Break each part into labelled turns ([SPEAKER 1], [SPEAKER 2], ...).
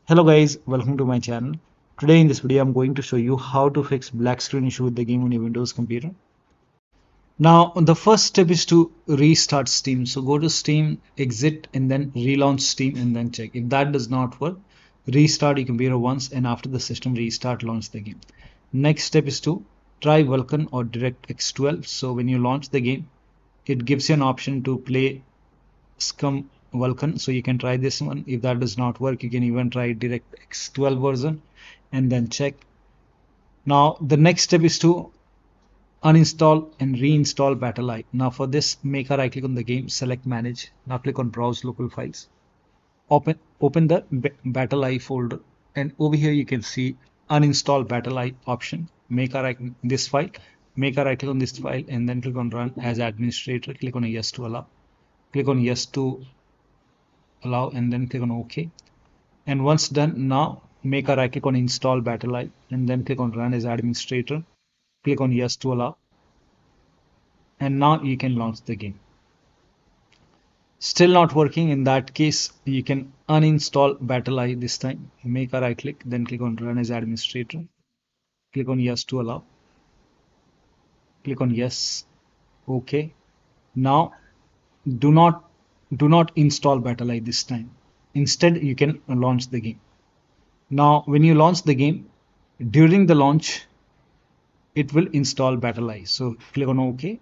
[SPEAKER 1] Hello guys, welcome to my channel. Today in this video I'm going to show you how to fix black screen issue with the game on your Windows computer. Now the first step is to restart Steam. So go to Steam, exit and then relaunch Steam and then check. If that does not work, restart your computer once and after the system restart, launch the game. Next step is to try Vulkan or DirectX 12. So when you launch the game, it gives you an option to play SCUM Vulkan, so you can try this one. If that does not work, you can even try DirectX 12 version and then check. Now the next step is to uninstall and reinstall BattlEye. Now for this, make a right click on the game, select manage. Now click on browse local files. Open the BattlEye folder, and over here you can see uninstall BattlEye option. Make a right this file, make a right click on this file and then click on run as administrator. Click on yes to allow. Click on yes to allow and then click on OK. And once done, now make a right click on install BattlEye and then click on run as administrator. Click on yes to allow, and now you can launch the game. Still not working? In that case, you can uninstall BattlEye this time. Make a right click, then click on run as administrator. Click on yes to allow. Click on yes. OK. Now do not install BattlEye this time. Instead, you can launch the game. Now, when you launch the game, during the launch, it will install BattlEye. So click on OK.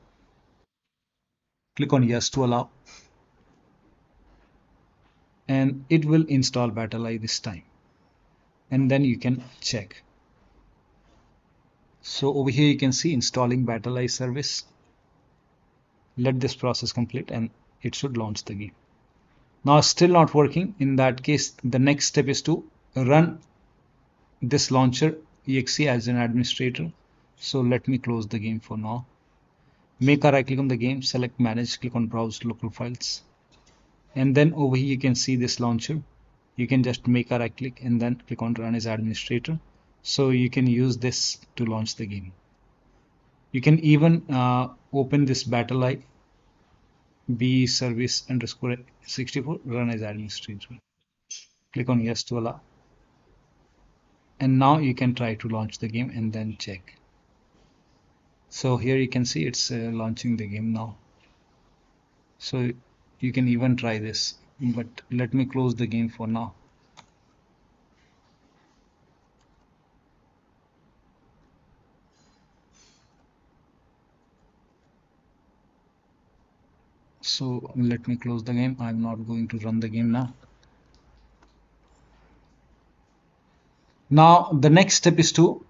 [SPEAKER 1] Click on yes to allow. And it will install BattlEye this time. And then you can check. So over here you can see installing BattlEye service. Let this process complete and it should launch the game. Now still not working. In that case, the next step is to run this launcher exe as an administrator. So let me close the game for now. Make a right click on the game, select manage, click on browse local files. And then over here you can see this launcher. You can just make a right click and then click on run as administrator. So you can use this to launch the game. You can even open this BattlEye B service underscore 64 run as administrator. Click on yes to allow. And now you can try to launch the game and then check. So here you can see it's launching the game now. So you can even try this, but let me close the game for now. So let me close the game. I'm not going to run the game now. Now the next step is to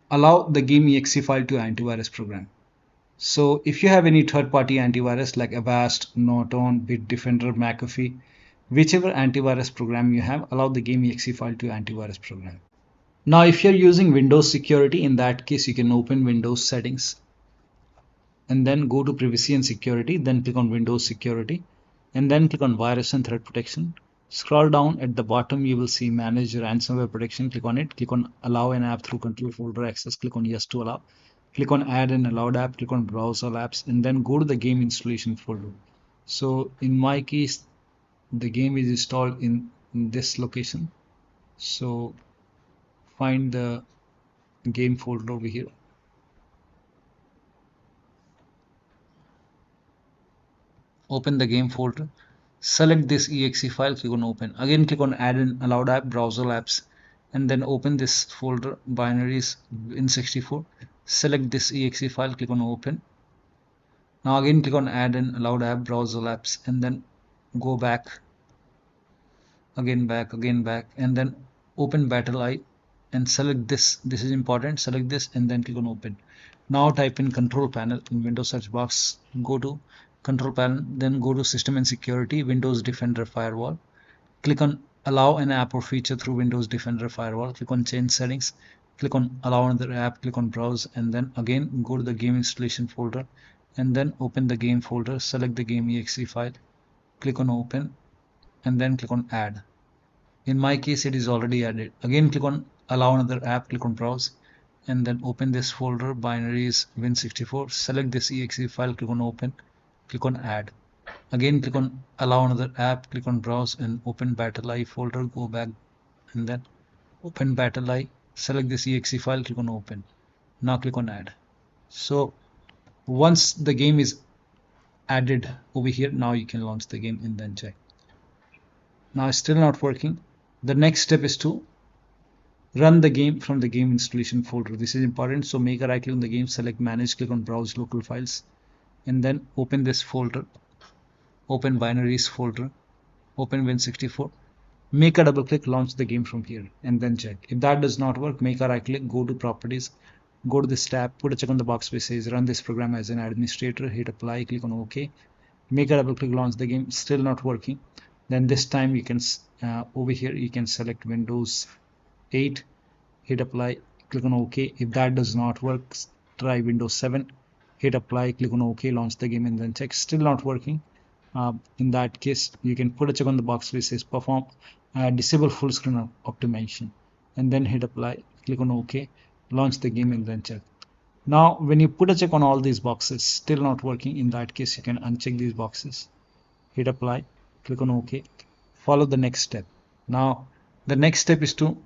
[SPEAKER 1] allow the game exe file to antivirus program. So if you have any third-party antivirus like Avast, Norton, Bitdefender, McAfee, whichever antivirus program you have, allow the game exe file to antivirus program. Now if you're using Windows security, in that case you can open Windows settings and then go to privacy and security, then click on Windows security and then click on virus and threat protection. Scroll down at the bottom, you will see manage ransomware protection. Click on it, click on allow an app through control folder access, click on yes to allow. Click on add an allowed app, click on browse all apps and then go to the game installation folder. So in my case, the game is installed in this location. So find the game folder over here. Open the game folder, select this exe file, click on open. Again click on add an allowed app, browser apps and then open this folder binaries in 64. Select this exe file, click on open. Now again click on add an allowed app, browser apps and then go back, again back and then open BattlEye and select this. This is important. Select this and then click on open. Now type in control panel in Windows search box, go to control panel, then go to system and security, Windows Defender firewall. Click on allow an app or feature through Windows Defender firewall. Click on change settings, click on allow another app, click on browse and then again go to the game installation folder and then open the game folder, select the game exe file, click on open and then click on add. In my case it is already added. Again click on allow another app, click on browse and then open this folder binaries win64, select this exe file, click on open, click on add. Again click on allow another app, click on browse and open BattlEye folder, go back and then open BattlEye, select this exe file, click on open. Now click on add. So once the game is added over here, now you can launch the game and then check. Now it's still not working. The next step is to run the game from the game installation folder. This is important. So make a right click on the game, select manage, click on browse local files, and then open this folder, open binaries folder, open Win64, make a double click, launch the game from here, and then check. If that does not work, make a right click, go to properties, go to this tab, put a check on the box which says run this program as an administrator, hit apply, click on OK, make a double click, launch the game. Still not working. Then this time you can over here you can select Windows 8, hit apply, click on OK. If that does not work, try Windows 7, hit apply, click on OK, launch the game, and then check. Still not working. In that case, you can put a check on the box which says perform disable full screen optimization, and then hit apply, click on OK, launch the game, and then check. Now when you put a check on all these boxes, still not working, in that case you can uncheck these boxes, hit apply, click on OK, follow the next step. Now the next step is to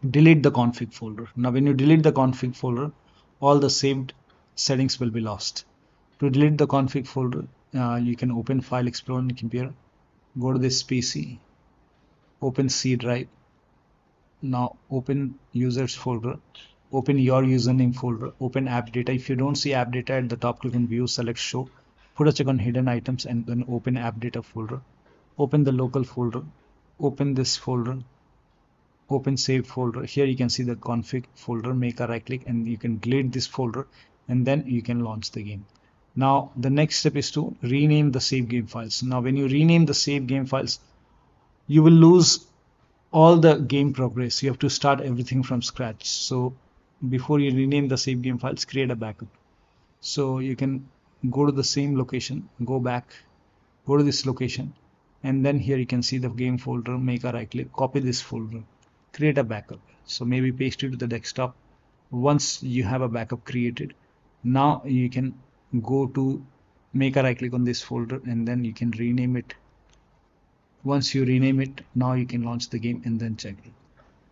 [SPEAKER 1] delete the config folder. Now when you delete the config folder, all the saved settings will be lost. To delete the config folder, you can open File Explorer on your computer, go to this PC, open C drive. Now open users folder, open your username folder, open app data. If you don't see app data at the top, click on view, select show, put a check on hidden items, and then open app data folder, open the local folder, open this folder, open save folder. Here you can see the config folder, make a right click, and you can delete this folder, and then you can launch the game. Now the next step is to rename the save game files. Now when you rename the save game files, you will lose all the game progress. You have to start everything from scratch. So before you rename the save game files, create a backup. So you can go to the same location, go back, go to this location, and then here you can see the game folder, make a right click, copy this folder, create a backup. So maybe paste it to the desktop. Once you have a backup created, now you can go to make a right click on this folder, and then you can rename it. Once you rename it, now you can launch the game and then check it.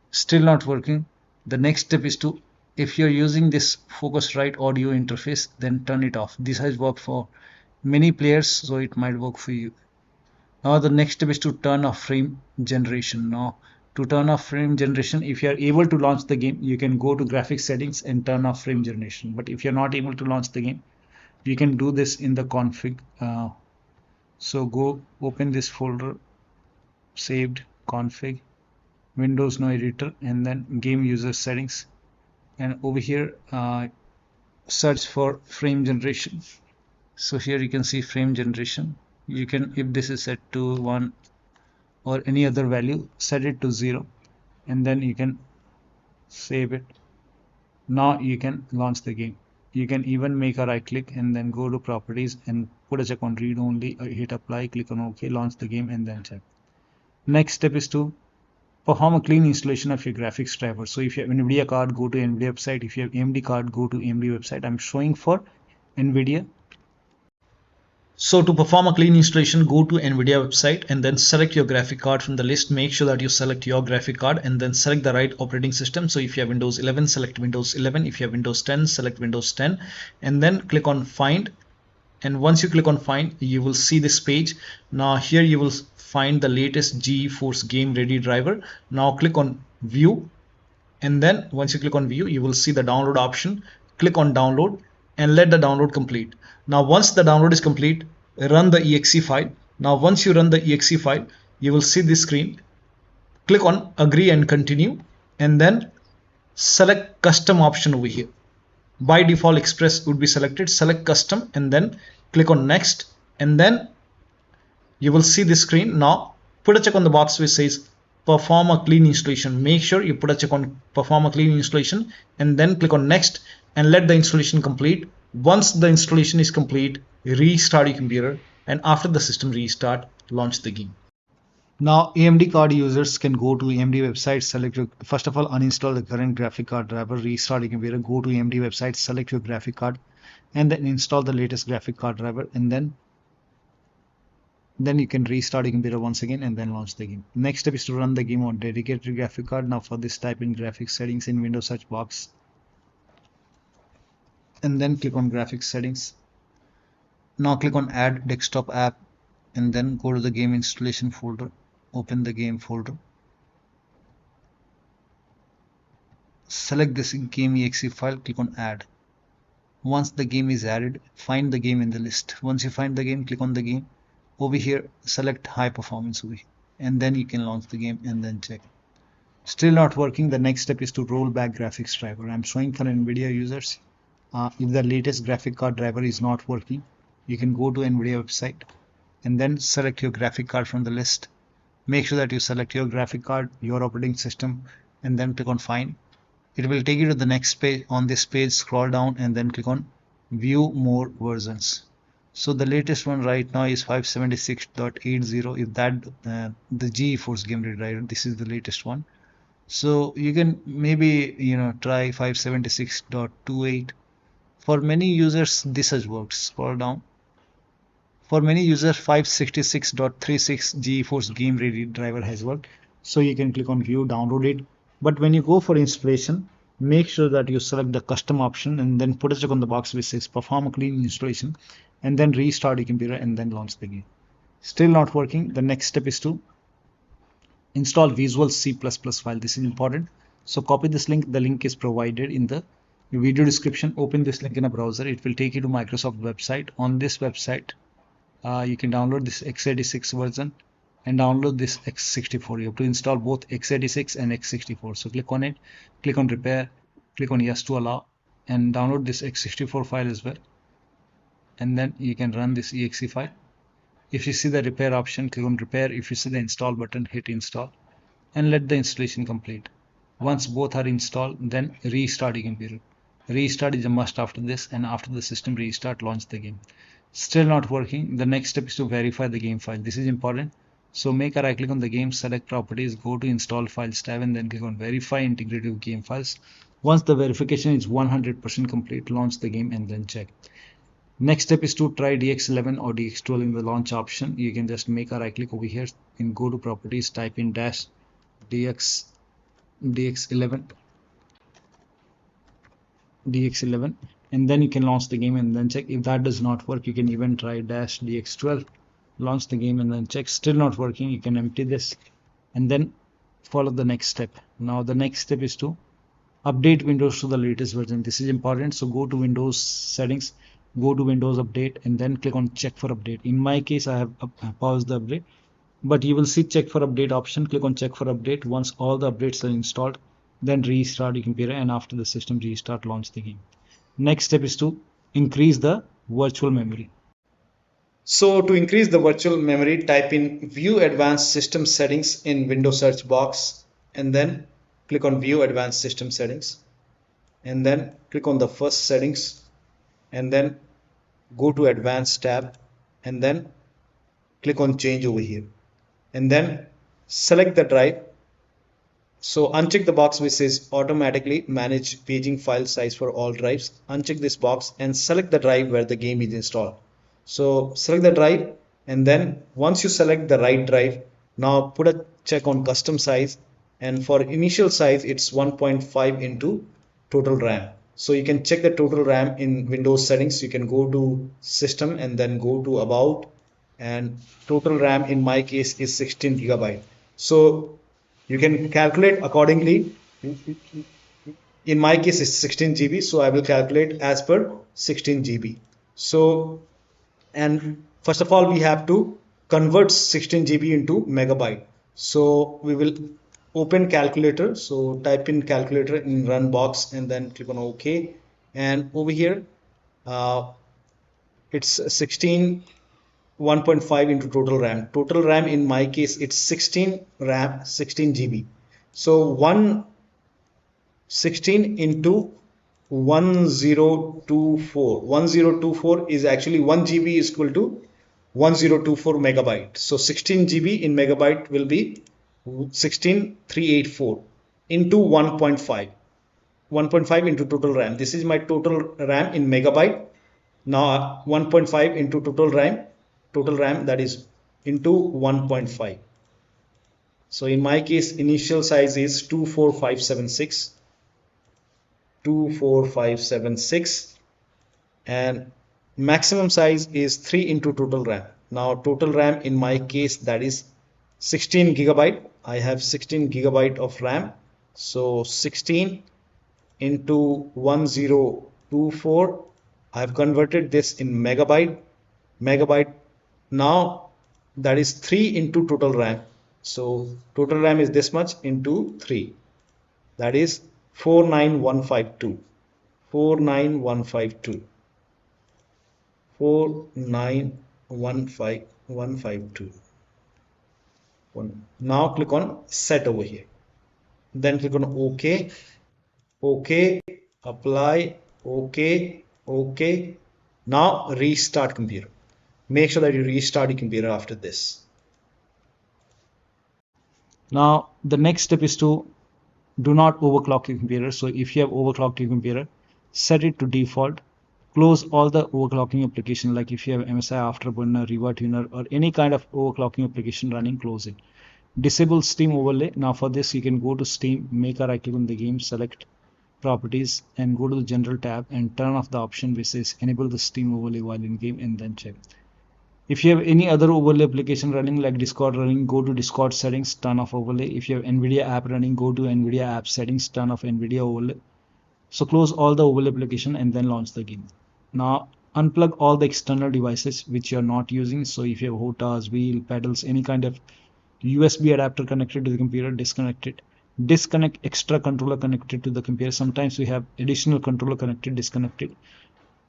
[SPEAKER 1] Still not working. The next step is to, if you're using this Focusrite audio interface, then turn it off. This has worked for many players, so it might work for you. Now the next step is to turn off frame generation. Now to turn off frame generation, if you are able to launch the game, you can go to graphics settings and turn off frame generation. But if you're not able to launch the game, you can do this in the config. So go open this folder, saved, config, Windows no editor, and then game user settings, and over here search for frame generation. So here you can see frame generation. You can, if this is set to 1 or any other value, set it to 0, and then you can save it. Now you can launch the game. You can even make a right click and then go to properties and put a check on read only, hit apply, click on OK, launch the game, and then check. Next step is to perform a clean installation of your graphics driver. So if you have NVIDIA card, go to NVIDIA website. If you have AMD card, go to AMD website. I'm showing for NVIDIA. So to perform a clean installation, go to NVIDIA website and then select your graphic card from the list. Make sure that you select your graphic card and then select the right operating system. So if you have Windows 11, select Windows 11. If you have Windows 10, select Windows 10, and then click on Find. And once you click on Find, you will see this page. Now here you will find the latest GeForce Game Ready driver. Now click on View, and then once you click on View, you will see the download option. Click on Download and let the download complete. Now once the download is complete, run the exe file. Now once you run the exe file, you will see this screen. Click on Agree and Continue, and then select Custom option over here. By default Express would be selected. Select Custom and then click on Next, and then you will see this screen. Now put a check on the box which says Perform a clean installation. Make sure you put a check on Perform a clean installation and then click on Next and let the installation complete. Once the installation is complete, restart your computer, and after the system restart, launch the game. Now AMD card users can go to AMD website, select your, first of all, uninstall the current graphic card driver, restart your computer, go to AMD website, select your graphic card, and then install the latest graphic card driver, and then Then you can restart your computer once again and then launch the game. Next step is to run the game on dedicated graphic card. Now for this, type in graphics settings in Windows search box and then click on graphics settings. Now click on add desktop app and then go to the game installation folder. Open the game folder. Select this game exe file, click on add. Once the game is added, find the game in the list. Once you find the game, click on the game. Over here, select high performance over here, and then you can launch the game and then check. Still not working. The next step is to roll back graphics driver. I'm showing for NVIDIA users. If the latest graphic card driver is not working, you can go to NVIDIA website and then select your graphic card from the list. Make sure that you select your graphic card, your operating system, and then click on find. It will take you to the next page. On this page, scroll down and then click on view more versions. So the latest one right now is 576.80. If that the GeForce game driver, this is the latest one. So you can maybe try 576.28. For many users this has worked. Scroll down. For many users 566.36 GeForce game ready driver has worked. So you can click on view, download it. But when you go for installation, make sure that you select the custom option and then put a check on the box which says perform a clean installation and then restart your computer and then launch the game. Still not working. The next step is to install Visual C++ file. This is important. So copy this link. The link is provided in the video description. Open this link in a browser. It will take you to Microsoft website. On this website, you can download this x86 version and download this x64. You have to install both x86 and x64. So click on it, click on repair, click on yes to allow, and download this x64 file as well. And then you can run this exe file. If you see the repair option, click on repair. If you see the install button, hit install and let the installation complete. Once both are installed, then restart your computer. Restart is a must after this, and after the system restart, launch the game. Still not working. The next step is to verify the game file. This is important. So make a right click on the game, select properties, go to install files tab and then click on verify integrity of game files. Once the verification is 100% complete, launch the game and then check. Next step is to try DX11 or DX12 in the launch option. You can just make a right click over here and go to properties, type in dash DX11 and then you can launch the game and then check. If that does not work, you can even try dash DX12, launch the game and then check. Still not working. You can empty this and then follow the next step. Now the next step is to update Windows to the latest version. This is important. So go to Windows settings, go to Windows update and then click on check for update. In my case, I have paused the update, but you will see check for update option. Click on check for update. Once all the updates are installed, then restart your computer and after the system restart, launch the game. Next step is to increase the virtual memory. So to increase the virtual memory, type in view advanced system settings in Windows search box and then click on view advanced system settings and then click on the first settings and then go to advanced tab and then click on change over here and then select the drive. So uncheck the box which says automatically manage paging file size for all drives. Uncheck this box and select the drive where the game is installed. So select the drive and then once you select the right drive, now put a check on custom size, and for initial size it's 1.5 into total RAM. So you can check the total RAM in Windows settings. You can go to system and then go to about, and total RAM in my case is 16 GB. So you can calculate accordingly. In my case it's 16 GB, so I will calculate as per 16 GB. So, and first of all we have to convert 16 GB into megabyte. So we will open calculator. So type in calculator in run box and then click on OK, and over here it's 1.5 into total RAM. Total RAM in my case it's 16 GB. So 116 into 1024 is actually 1 GB is equal to 1024 megabyte. So 16 GB in megabyte will be 16384 into 1.5 into total RAM. This is my total RAM in megabyte. Now 1.5 into total RAM that is into 1.5. So in my case, initial size is 24576 and maximum size is 3 into total RAM. Now total RAM in my case, that is 16 gigabyte. I have 16 gigabyte of RAM. So 16 into 1024. I have converted this in megabyte. Now that is 3 into total RAM. So total RAM is this much into 3. That is 49152. 49152. 4915152. Now click on set over here. Then click on OK. OK. Apply. OK. OK. Now restart computer. Make sure that you restart your computer after this. Now the next step is to do not overclock your computer. So if you have overclocked your computer, set it to default. Close all the overclocking application, like if you have MSI Afterburner, RivaTuner, or any kind of overclocking application running, close it. Disable Steam overlay. Now for this you can go to Steam, make a right click on the game, select properties and go to the general tab and turn off the option which says enable the Steam overlay while in game and then check. If you have any other overlay application running like Discord running, go to Discord settings, turn off overlay. If you have NVIDIA app running, go to NVIDIA app settings, turn off NVIDIA overlay. So close all the overlay application and then launch the game. Now unplug all the external devices which you are not using. So if you have HOTAS, wheel, pedals, any kind of USB adapter connected to the computer, disconnect it. Disconnect extra controller connected to the computer. Sometimes we have additional controller connected, disconnect it.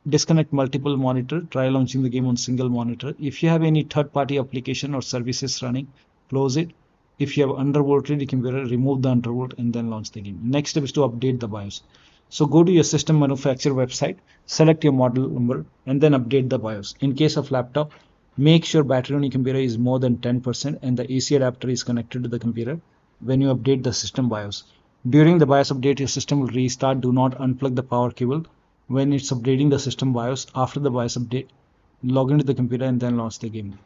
[SPEAKER 1] Disconnect multiple monitor, try launching the game on single monitor. If you have any third-party application or services running, close it. If you have undervolted computer, remove the undervolt and then launch the game. Next step is to update the BIOS. So go to your system manufacturer website, select your model number and then update the BIOS. In case of laptop, make sure battery on your computer is more than 10% and the AC adapter is connected to the computer when you update the system BIOS. During the BIOS update, your system will restart. Do not unplug the power cable when it's updating the system BIOS. After the BIOS update, log into the computer and then launch the game.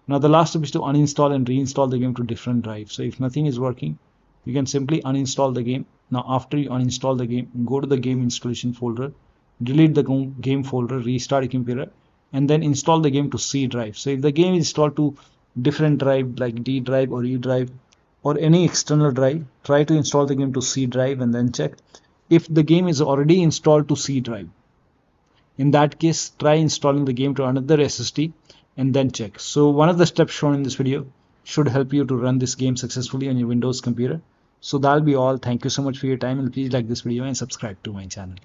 [SPEAKER 1] Now the last step is to uninstall and reinstall the game to different drives. So if nothing is working, you can simply uninstall the game. Now after you uninstall the game, go to the game installation folder, delete the game folder, restart your computer and then install the game to C drive. So if the game is installed to different drive like D drive or E drive or any external drive, try to install the game to C drive and then check. If the game is already installed to C drive, in that case, try installing the game to another SSD and then check. So one of the steps shown in this video should help you to run this game successfully on your Windows computer. So that'll be all. Thank you so much for your time and please like this video and subscribe to my channel.